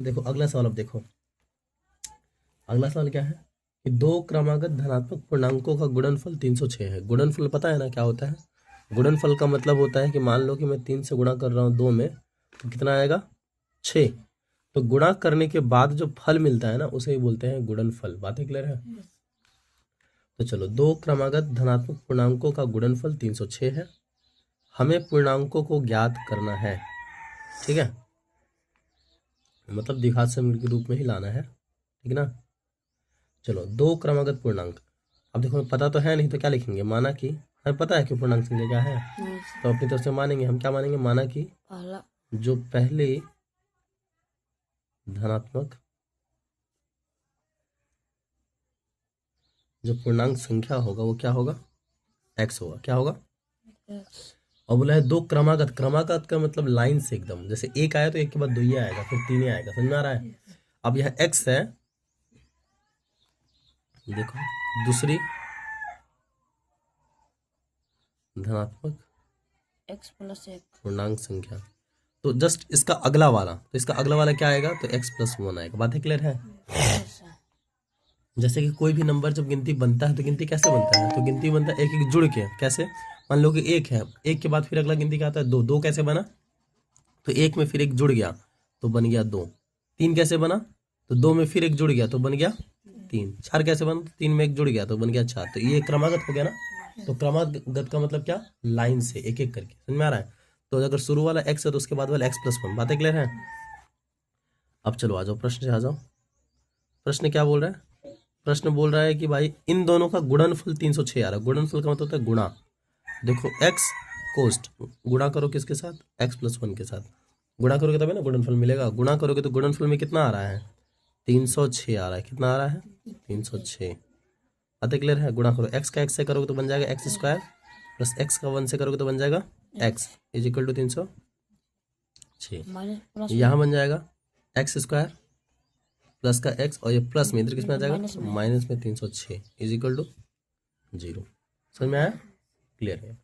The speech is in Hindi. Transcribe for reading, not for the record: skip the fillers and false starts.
देखो अगला सवाल, अब देखो अगला सवाल क्या है कि दो क्रमागत धनात्मक पूर्णांकों का गुणनफल 306 है। गुणनफल पता है ना क्या होता है? गुणनफल का मतलब होता है कि मान लो कि मैं 3 से गुणा कर रहा हूँ 2 में, तो कितना आएगा? 6। तो गुणा करने के बाद जो फल मिलता है ना, उसे ही बोलते हैं गुणनफल। बातें क्लियर है? तो चलो, दो क्रमागत धनात्मक पूर्णांकों का गुणनफल 306 है। हमें पूर्णांकों को ज्ञात करना है, ठीक है, मतलब द्विघात समीकरण के रूप में ही लाना है, ठीक ना। चलो, दो क्रमागत पूर्णांक, अब देखो पता तो है नहीं तो क्या लिखेंगे? माना कि, हमें पता है कि पूर्णांक संख्या क्या है, तो अपनी तरफ से मानेंगे। हम क्या मानेंगे? माना कि जो पहले धनात्मक जो पूर्णांक संख्या होगा वो क्या होगा? x होगा। क्या होगा? और बोला है दो क्रमागत। क्रमागत का मतलब लाइन से एकदम, जैसे एक आया तो एक के बाद दो ही आएगा, फिर तीन ही आएगा। समझ में आ रहा है? अब यह x है, देखो दूसरी धनात्मक x + 1 पूर्णांक संख्या, तो जस्ट इसका अगला वाला, तो इसका अगला वाला क्या आएगा? तो x + 1 आएगा। बातें क्लियर है? जैसे कि कोई भी नंबर जब गिनती बनता है तो गिनती कैसे बनता है? तो गिनती बनता है एक एक जुड़ के। कैसे? मान लो कि एक है, एक के बाद फिर अगला गिनती क्या आता है? दो। दो कैसे बना? तो एक में फिर एक जुड़ गया तो बन गया दो। तीन कैसे बना? तो दो में फिर एक जुड़ गया तो बन गया तीन। चार कैसे बना? तीन में एक जुड़ गया तो बन गया चार। तो ये क्रमागत हो गया ना। तो क्रमागत का मतलब क्या? लाइन से एक एक करके। समझ में आ रहा है? तो अगर शुरू वाला x है तो उसके बाद वाला x + 1। बातें क्लियर है? अब चलो आ जाओ, प्रश्न से आ जाओ। प्रश्न क्या बोल रहा है? प्रश्न बोल रहा है कि भाई इन दोनों का गुणनफल 306 आ रहा है। गुणनफल का मतलब होता है गुणा। देखो x कोष्ट गुणा करो किसके साथ? x + 1 के साथ। गुणा करोगे तभी ना गुणनफल मिलेगा। गुणा करोगे तो गुणनफल में कितना आ रहा है? 306 आ रहा है। कितना आ रहा है? 306। बातें क्लियर है? गुणा करो, x का x से करोगे तो बन जाएगा x² प्लस x का 1 से करोगे तो बन जाएगा x = 306। यहाँ बन जाएगा x² प्लस का x, और ये प्लस में इधर किस में आ जाएगा? माइनस में 306 = 0। समझ में आया? क्लियर है?